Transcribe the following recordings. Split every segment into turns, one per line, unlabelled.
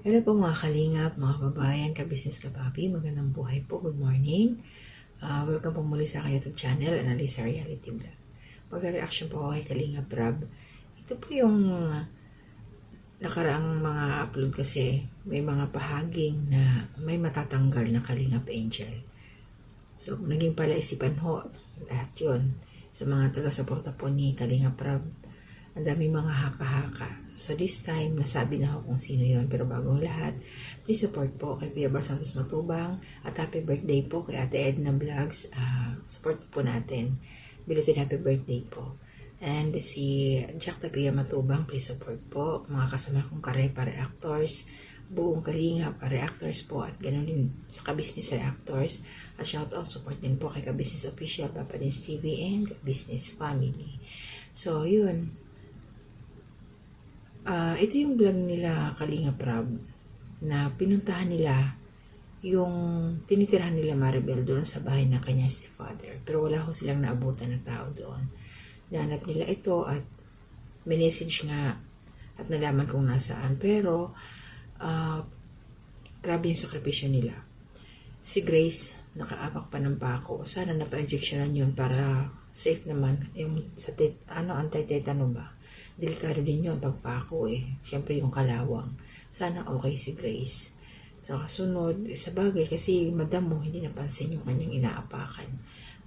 Hello po mga kalingap, mga kababayan, ka-business, ka-papi. Magandang buhay po. Good morning. Welcome po muli sa aking YouTube channel, Analisa Reality Vlog. Magre-reaction po ako kay Kalingap Rob. Ito po yung nakaraang mga upload kasi may mga pahaging na may matatanggal na Kalingap Angel. So, naging palaisipan ho lahat yun sa mga taga-suporta po ni Kalingap Rob. Ang daming mga haka-haka. So this time, nasabi na ako kung sino yon. Pero bagong lahat, please support po kay Kuya Bar Santos Matubang. At happy birthday po kay Ate Edna Vlogs. Support po natin. Belated happy birthday po. And si Jack Tapia Matubang, please support po. Mga kasama kong ka-reactors, buong Kalingap, reactors po. At ganun din sa ka-business reactors. At shoutout support din po kay ka-business official, Papa Dins TV and business family. So yun. Ito yung vlog nila Kalingap Rob na pinuntahan nila yung tinitirahan nila Maribel doon sa bahay ng kanyang stepfather. Pero wala ko silang naabutan na tao doon. Nahanap nila ito at may message nga at nalaman kung nasaan. Pero grabe yung sakripisyo nila. Si Grace, nakaapak pa ng pako. Sana napa-injectionan yun para safe naman. Yung sa anti-tetano ba? Delikado din yun pagpako Siyempre yung kalawang. Sana okay si Grace. So kasunod, sa bagay kasi madam mo hindi napansin yung kanyang inaapakan.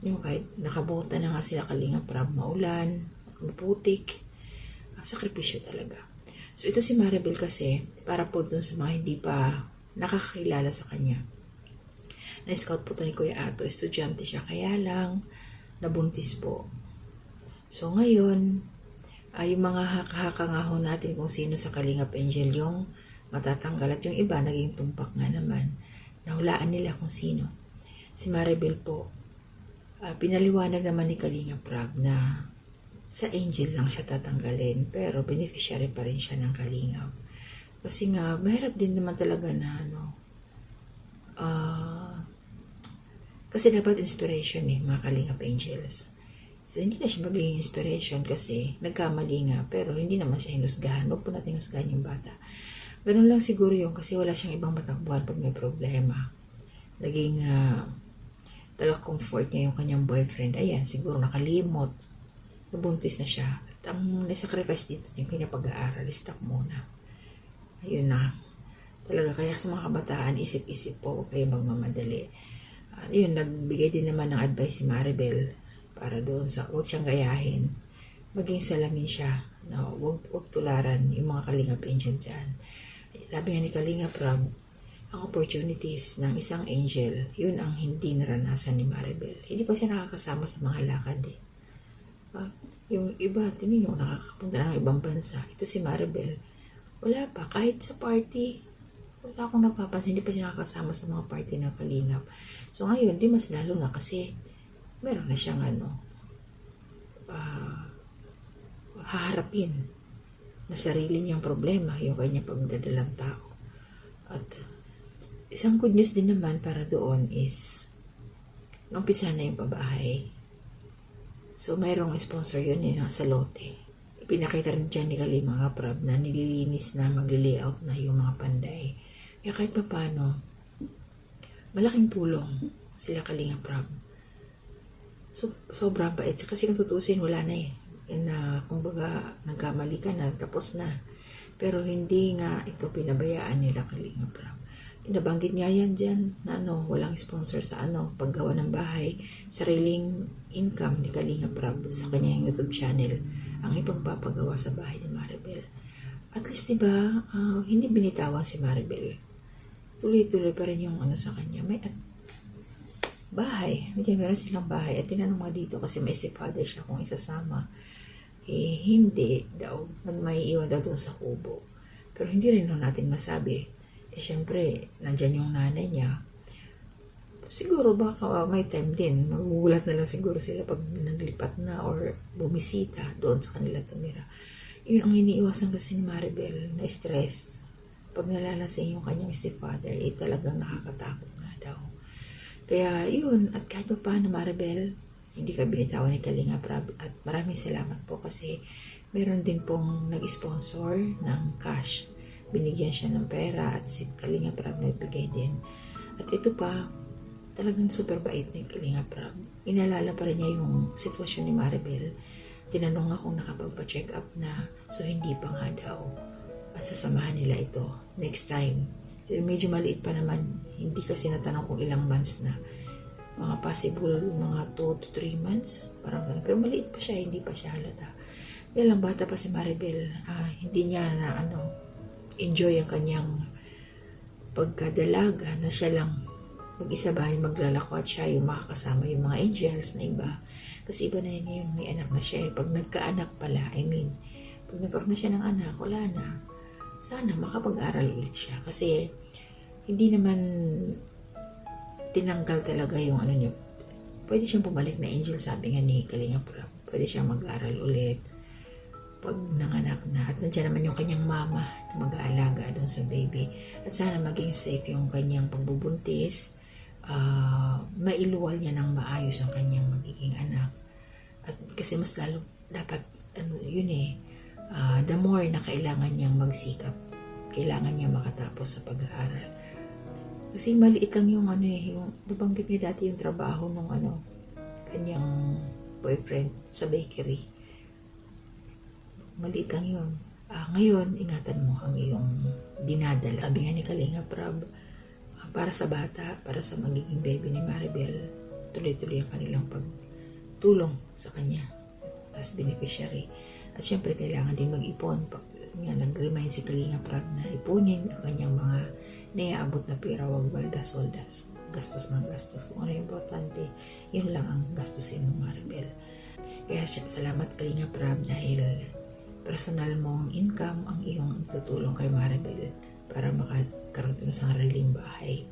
Yung kahit nakabota na nga sila Kalingap Rob, maulan, maputik, sakripisyo talaga. So ito si Maribel kasi, para po dun sa mga hindi pa nakakakilala sa kanya. Na-scout po ito ni Kuya Ato, estudyante siya, kaya lang nabuntis po. So ngayon, yung mga haka-haka nga ho natin kung sino sa Kalingap Angel yung matatanggal at yung iba naging tumpak nga naman. Nahulaan nila kung sino. Si Maribel po, pinaliwanag naman ni Kalingap Rob na sa Angel lang siya tatanggalin pero beneficiary pa rin siya ng Kalingap. Kasi nga, mahirap din naman talaga na kasi dapat inspiration mga Kalingap Angels. So, hindi na siya magiging inspiration kasi nagkamali nga, pero hindi naman siya hinusgahan. Huwag po natin hinusgahan yung bata. Ganun lang siguro yung kasi wala siyang ibang matakbuhan pag may problema. Naging taga-comfort niya yung kanyang boyfriend. Ayan, siguro nakalimot. Nabuntis na siya. At ang nasacrifice dito yung kanyang pag-aaral. Stop muna. Ayun na. Talaga, kaya sa mga kabataan, isip-isip po, huwag kayo magmamadali. Yun, nagbigay din naman ng advice si Maribel para doon sa huwag siyang gayahin, maging salamin siya na huwag tularan yung mga Kalingap Angel dyan. Sabi nga ni Kalingap Rob, ang opportunities ng isang angel, yun ang hindi naranasan ni Maribel. Hindi pa siya nakakasama sa mga lakad yung iba, tinino, nakakapunta ng ibang bansa. Ito si Maribel, wala pa, kahit sa party, wala akong napapansin, hindi pa siya nakakasama sa mga party ng Kalingap. So ngayon, di mas lalo na kasi meron na siyang haharapin na sarili niyang problema, yung kanyang pagdadalang tao. At isang good news din naman para doon is naumpisa na yung pabahay. So mayroong sponsor yun sa lote. Ipinakita rin dyan ni Kalingap Rob na nililinis na, mag-layout na yung mga panday. Kaya kahit pa paano, malaking tulong sila Kalingap Rob. So, sobrang bait. Kasi kung tutusin, wala na na kumbaga, nagkamali ka na, tapos na. Pero hindi nga ito pinabayaan nila Kalingap Rob. Nabanggit nga yan dyan na walang sponsor sa paggawa ng bahay. Sariling income ni Kalingap Rob sa kanyang YouTube channel ang ipagpapagawa sa bahay ni Maribel. At least, diba, hindi binitawan si Maribel. Tuloy-tuloy pa rin yung sa kanya. May bahay. Meron silang bahay. At tinanong nga dito kasi may stepfather siya kung isasama. Hindi daw. May iwan daw doon sa kubo. Pero hindi rin natin masabi. Syempre, nandyan yung nanay niya. Siguro baka may time din. Magugulat na lang siguro sila pag naglipat na or bumisita doon sa kanila tumira. Yun ang iniiwasan kasi ni Maribel na stress. Pag nalalasing yung kanyang stepfather, talagang nakakatakot nga daw. Kaya yun, at kahit pa paano Maribel, hindi ka binitawan ni Kalingap Rob at maraming salamat po kasi meron din pong nag-sponsor ng cash binigyan siya ng pera at si Kalinga Prab nagbigay din. At ito pa, talagang super bait ni Kalinga Prab. Inalala pa rin niya yung sitwasyon ni Maribel. Tinanong akong nakapagpa-check up na, so hindi pa nga daw. At sasamahan nila ito next time. Medyo maliit pa naman, hindi kasi natanong kung ilang months na. Mga possible, mga 2 to 3 months, parang ganun. Pero maliit pa siya, hindi pa siya halata. Yan lang, bata pa si Maribel, hindi niya na enjoy ang kanyang pagkadalaga na siya lang mag-isa ba yung maglalako at siya yung makakasama yung mga angels na iba. Kasi iba na yun ngayon, may anak na siya. Pag nagkaanak pala, pag nagkaroon na siya ng anak, wala na. Sana makapag-aral ulit siya. Kasi hindi naman tinanggal talaga yung niya. Pwede siyang bumalik na angel, sabi nga ni Kalinga Prab. Pwede siyang mag-aral ulit pag nanganak na. At nandiyan naman yung kanyang mama na mag-aalaga doon sa baby. At sana maging safe yung kanyang pagbubuntis. Mailuwal niya ng maayos ang kanyang magiging anak. At kasi mas lalo dapat, the more na kailangan niyang magsikap, kailangan niya makatapos sa pag-aaral. Kasi maliit lang yung yung nabanggit niya dati yung trabaho ng kanyang boyfriend sa bakery. Maliit lang yun. Ngayon, ingatan mo ang iyong dinadala. Sabi nga ni Kalinga Prab, para sa bata, para sa magiging baby ni Maribel, tuloy-tuloy ang kanilang pagtulong sa kanya as beneficiary. At syempre, kailangan din mag-ipon. Nag-remind si Kalinga Prab na ipunin ang kanyang mga naiaabot na pera, wag waldas-waldas. Gastos ng gastos. Kung ano yung importante, yun lang ang gastusin ng Maribel. Kaya salamat Kalinga Prab dahil personal mong income ang iyong tutulong kay Maribel para makakaroon ng sariling bahay.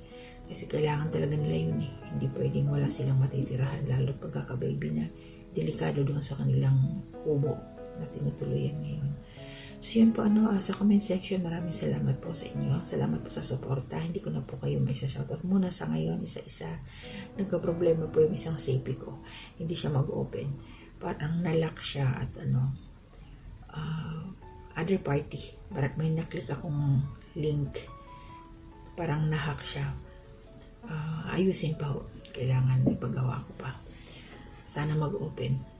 Kasi kailangan talaga nila yun eh. Hindi pwedeng wala silang matitirahan lalo't pagkakababy na delikado doon sa kanilang kubo na tinutuluyan ngayon. So yun po sa comment section, maraming salamat po sa inyo. Salamat po sa suporta. Hindi ko na po kayo may shoutout muna sa ngayon, isa-isa. Nagka-problema po yung isang sapi ko. Hindi siya mag-open. Parang nalock siya at other party. Parang may naklik akong link. Parang nahack siya. Ayusin pa ho. Kailangan ipagawa ko pa. Sana mag-open.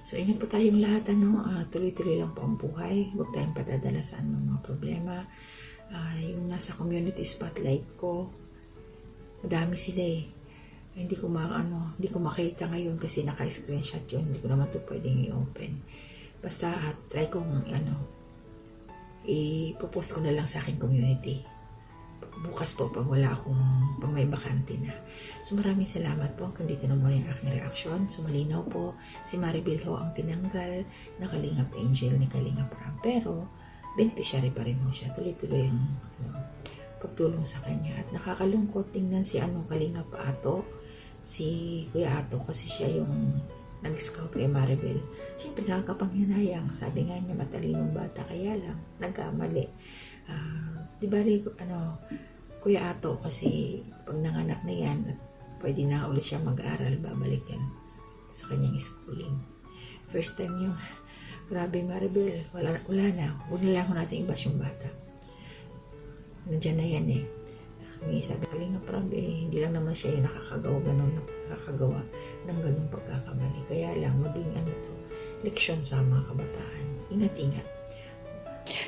So, ingat po tayong lahat. Tuloy-tuloy lang po ang buhay. Huwag tayong padadala sa mga problema. Yung nasa community spotlight ko, madami sila eh. Hindi ko makita ngayon kasi naka-screenshot yun. Hindi ko naman ito pwedeng i-open. Basta try kong ipopost ko na lang sa aking community. Bukas po pag may bakante na. So maraming salamat po. Hanggang dito na muna yung aking reaksyon. So malinaw po, si Maribel ho ang tinanggal na Kalingap Angel ni Kalinga Prab. Pero beneficiary pa rin ho siya. Tuloy-tuloy ang pagtulong sa kanya. At nakakalungkot tingnan si Kalingap Ato, si Kuya Ato, kasi siya yung nag-scout kay Maribel. Siyempre nakakapanghinayang. Sabi nga niya matalinong bata, kaya lang nagkamali. Di ba Kuya Ato, kasi pag nanganak na yan at pwede na ulit siya mag-aral, babalik yan sa kanyang schooling. First time yung grabe Maribel, wala na, huwag na lang natin ibas yung bata. Nandiyan na yan eh. Sabi Kalinga Prab hindi lang naman siya yung nakakagawa ng ganun pagkakamali. Kaya lang maging leksyon sa mga kabataan. Ingat-ingat.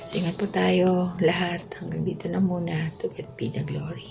So ingat po tayo lahat. Hanggang dito na muna. To God be the glory.